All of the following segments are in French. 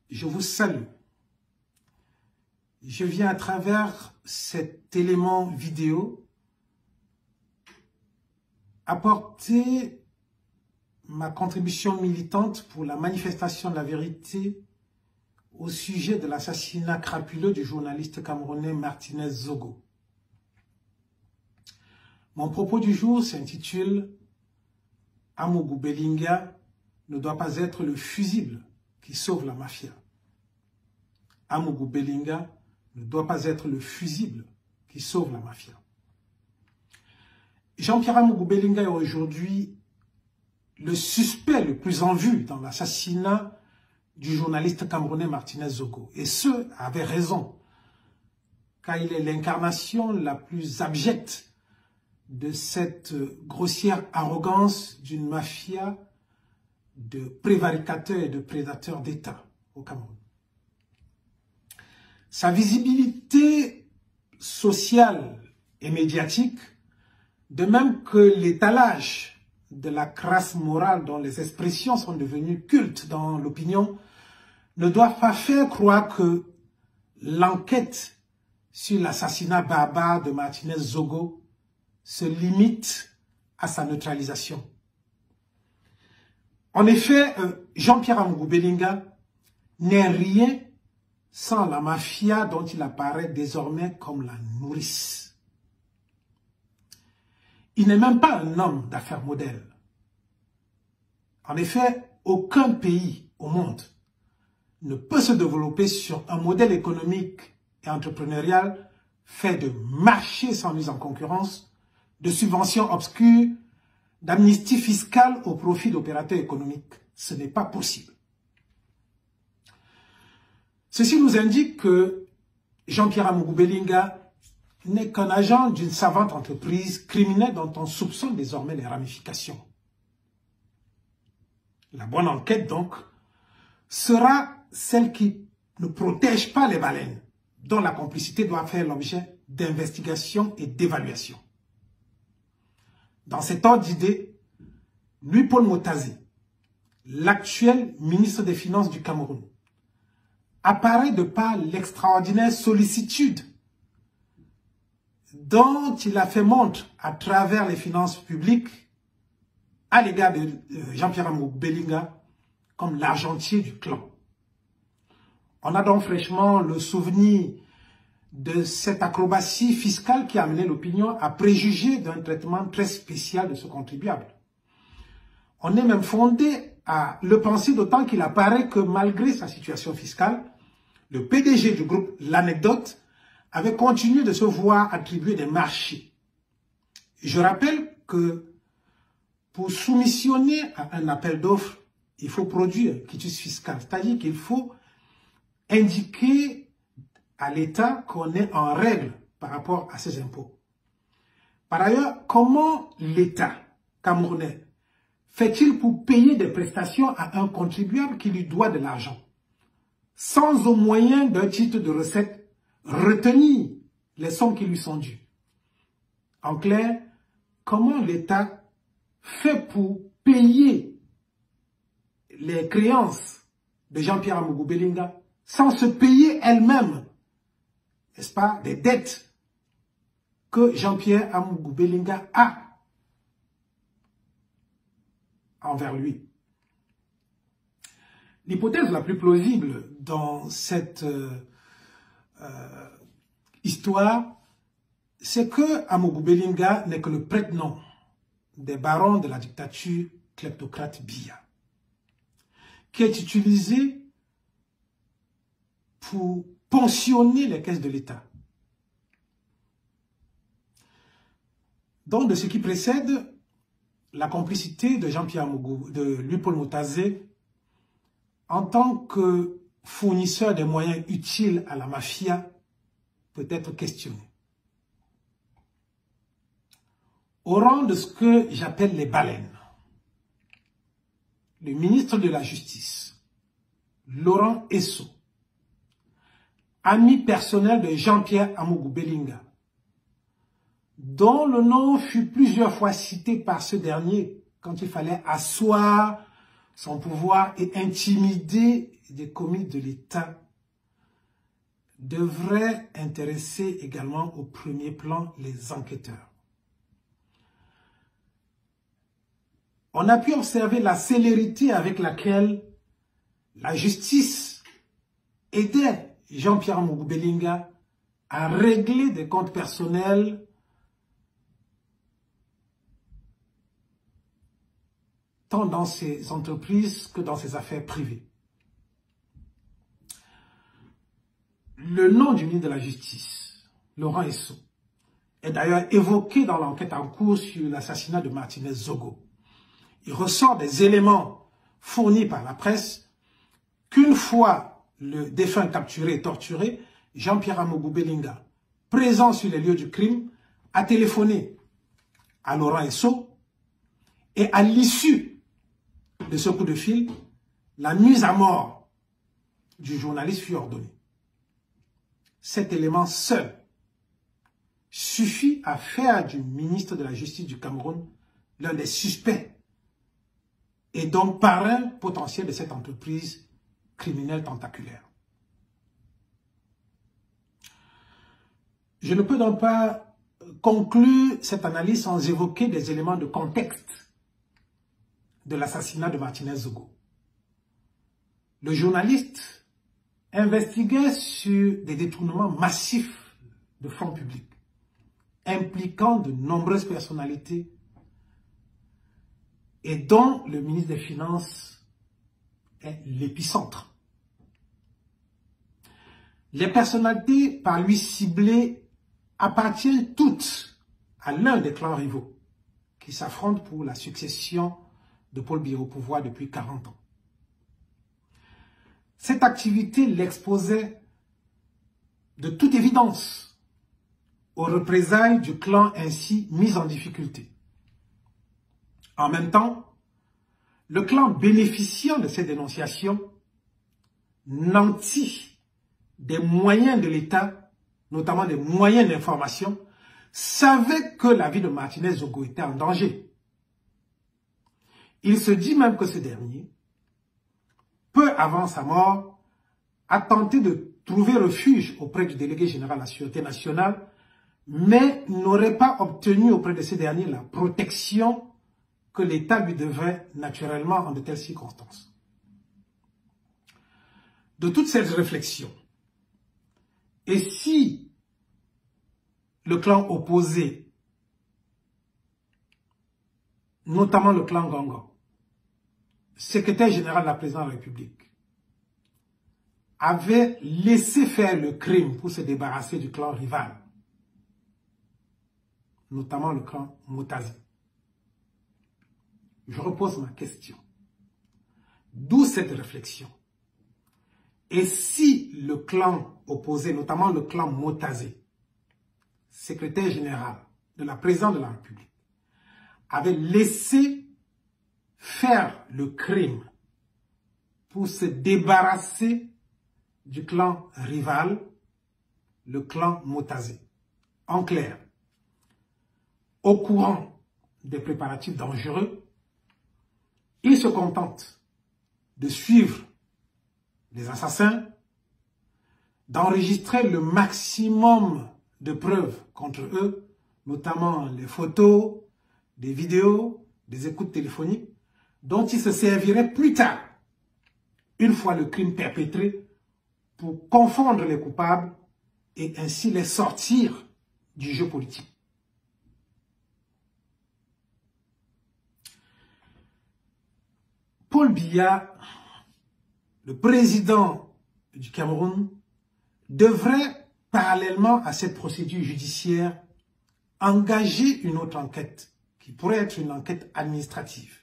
je vous salue. Je viens à travers cet élément vidéo apporter ma contribution militante pour la manifestation de la vérité au sujet de l'assassinat crapuleux du journaliste camerounais Martinez Zogo. Mon propos du jour s'intitule « Amougou Bellinga ne doit pas être le fusible qui sauve la mafia ». Amougou Bellinga ne doit pas être le fusible qui sauve la mafia. Jean-Pierre Amougou Bellinga est aujourd'hui le suspect le plus en vue dans l'assassinat du journaliste camerounais Martinez Zogo. Et ce, avait raison, car il est l'incarnation la plus abjecte de cette grossière arrogance d'une mafia de prévaricateurs et de prédateurs d'État au Cameroun. Sa visibilité sociale et médiatique, de même que l'étalage de la crasse morale dont les expressions sont devenues cultes dans l'opinion, ne doivent pas faire croire que l'enquête sur l'assassinat barbare de Martinez Zogo se limite à sa neutralisation. En effet, Jean-Pierre Amougou Bellinga n'est rien sans la mafia dont il apparaît désormais comme la nourrice. Il n'est même pas un homme d'affaires modèle. En effet, aucun pays au monde ne peut se développer sur un modèle économique et entrepreneurial fait de marchés sans mise en concurrence, de subventions obscures, d'amnistie fiscale au profit d'opérateurs économiques. Ce n'est pas possible. Ceci nous indique que Jean-Pierre Amougou Bellinga n'est qu'un agent d'une savante entreprise criminelle dont on soupçonne désormais les ramifications. La bonne enquête, donc, sera celle qui ne protège pas les baleines, dont la complicité doit faire l'objet d'investigation et d'évaluation. Dans cet ordre d'idée, Louis-Paul Motazé, l'actuel ministre des Finances du Cameroun, apparaît de par l'extraordinaire sollicitude dont il a fait montre à travers les finances publiques à l'égard de Jean-Pierre Amougou Bellinga comme l'argentier du clan. On a donc fraîchement le souvenir de cette acrobatie fiscale qui a amené l'opinion à préjuger d'un traitement très spécial de ce contribuable. On est même fondé à le penser, d'autant qu'il apparaît que malgré sa situation fiscale, le PDG du groupe L'Anecdote avait continué de se voir attribuer des marchés. Je rappelle que pour soumissionner à un appel d'offres, il faut produire un quitus fiscal, c'est-à-dire qu'il faut indiquer à l'État qu'on est en règle par rapport à ses impôts. Par ailleurs, comment l'État camerounais fait-il pour payer des prestations à un contribuable qui lui doit de l'argent, sans au moyen d'un titre de recette retenir les sommes qui lui sont dues? En clair, comment l'État fait pour payer les créances de Jean-Pierre Amougou Bellinga sans se payer elle-même, n'est-ce pas, des dettes que Jean-Pierre Amougou Bellinga a envers lui? L'hypothèse la plus plausible dans cette histoire, c'est que Amougou Bellinga n'est que le prête-nom des barons de la dictature kleptocrate Biya, qui est utilisé pour pensionner les caisses de l'État. Donc, de ce qui précède, la complicité de Jean-Pierre Amougou, de Louis-Paul Motazé, en tant que fournisseur des moyens utiles à la mafia, peut être questionnée. Au rang de ce que j'appelle les baleines, le ministre de la Justice, Laurent Esso, ami personnel de Jean-Pierre Amougou Bellinga, dont le nom fut plusieurs fois cité par ce dernier quand il fallait asseoir son pouvoir et intimider des commis de l'État devrait intéresser également au premier plan les enquêteurs. On a pu observer la célérité avec laquelle la justice aidait Jean-Pierre Moukoubelinga à régler des comptes personnels tant dans ses entreprises que dans ses affaires privées. Le nom du ministre de la Justice, Laurent Esso, est d'ailleurs évoqué dans l'enquête en cours sur l'assassinat de Martinez Zogo. Il ressort des éléments fournis par la presse qu'une fois le défunt capturé et torturé, Jean-Pierre Moukoubelinga, présent sur les lieux du crime, a téléphoné à Laurent Esso et à l'issue de ce coup de fil, la mise à mort du journaliste fut ordonnée. Cet élément seul suffit à faire du ministre de la Justice du Cameroun l'un des suspects et donc parrain potentiel de cette entreprise criminelle tentaculaire. Je ne peux donc pas conclure cette analyse sans évoquer des éléments de contexte de l'assassinat de Martinez Zogo. Le journaliste investiguait sur des détournements massifs de fonds publics, impliquant de nombreuses personnalités et dont le ministre des Finances est l'épicentre. Les personnalités par lui ciblées appartiennent toutes à l'un des clans rivaux qui s'affrontent pour la succession de Paul Biya au pouvoir depuis 40 ans. Cette activité l'exposait de toute évidence aux représailles du clan ainsi mis en difficulté. En même temps, le clan bénéficiant de ces dénonciations nantit des moyens de l'État, notamment des moyens d'information, savait que la vie de Martinez Zogo était en danger. Il se dit même que ce dernier, peu avant sa mort, a tenté de trouver refuge auprès du délégué général de la Sûreté nationale, mais n'aurait pas obtenu auprès de ce dernier la protection que l'État lui devait naturellement en de telles circonstances. De toute cette réflexion, et si le clan opposé, notamment le clan Gongo, secrétaire général de la présidence de la République, avait laissé faire le crime pour se débarrasser du clan rival, notamment le clan Moutazi. Je repose ma question. D'où cette réflexion? Et si le clan opposé, notamment le clan Moutazi, secrétaire général de la présidence de la République, avait laissé faire le crime pour se débarrasser du clan rival, le clan Moutazi. En clair, au courant des préparatifs dangereux, il se contente de suivre les assassins, d'enregistrer le maximum de preuves contre eux, notamment les photos, des vidéos, des écoutes téléphoniques, dont il se servirait plus tard, une fois le crime perpétré, pour confondre les coupables et ainsi les sortir du jeu politique. Paul Biya, le président du Cameroun, devrait, parallèlement à cette procédure judiciaire, engager une autre enquête, qui pourrait être une enquête administrative.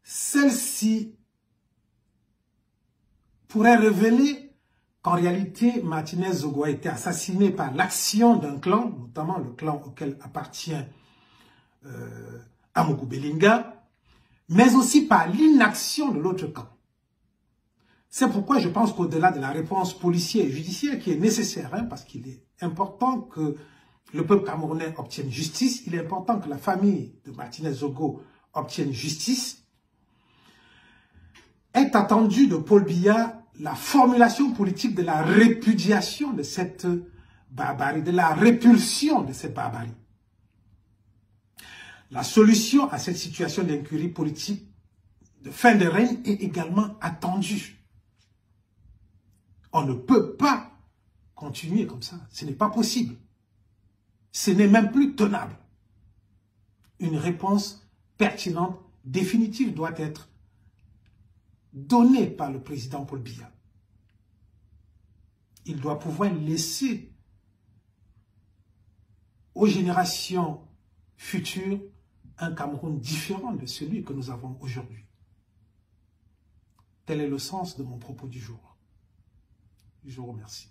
Celle-ci pourrait révéler qu'en réalité, Martinez Zogo a été assassiné par l'action d'un clan, notamment le clan auquel appartient Moukoubelinga, mais aussi par l'inaction de l'autre camp. C'est pourquoi je pense qu'au-delà de la réponse policière et judiciaire qui est nécessaire, parce qu'il est important que le peuple camerounais obtienne justice, il est important que la famille de Martinez Zogo obtienne justice, est attendu de Paul Biya la formulation politique de la répudiation de cette barbarie, de la répulsion de cette barbarie. La solution à cette situation d'incurie politique de fin de règne est également attendue. On ne peut pas continuer comme ça. Ce n'est pas possible. Ce n'est même plus tenable. Une réponse pertinente, définitive doit être donnée par le président Paul Biya. Il doit pouvoir laisser aux générations futures un Cameroun différent de celui que nous avons aujourd'hui. Tel est le sens de mon propos du jour. Je vous remercie.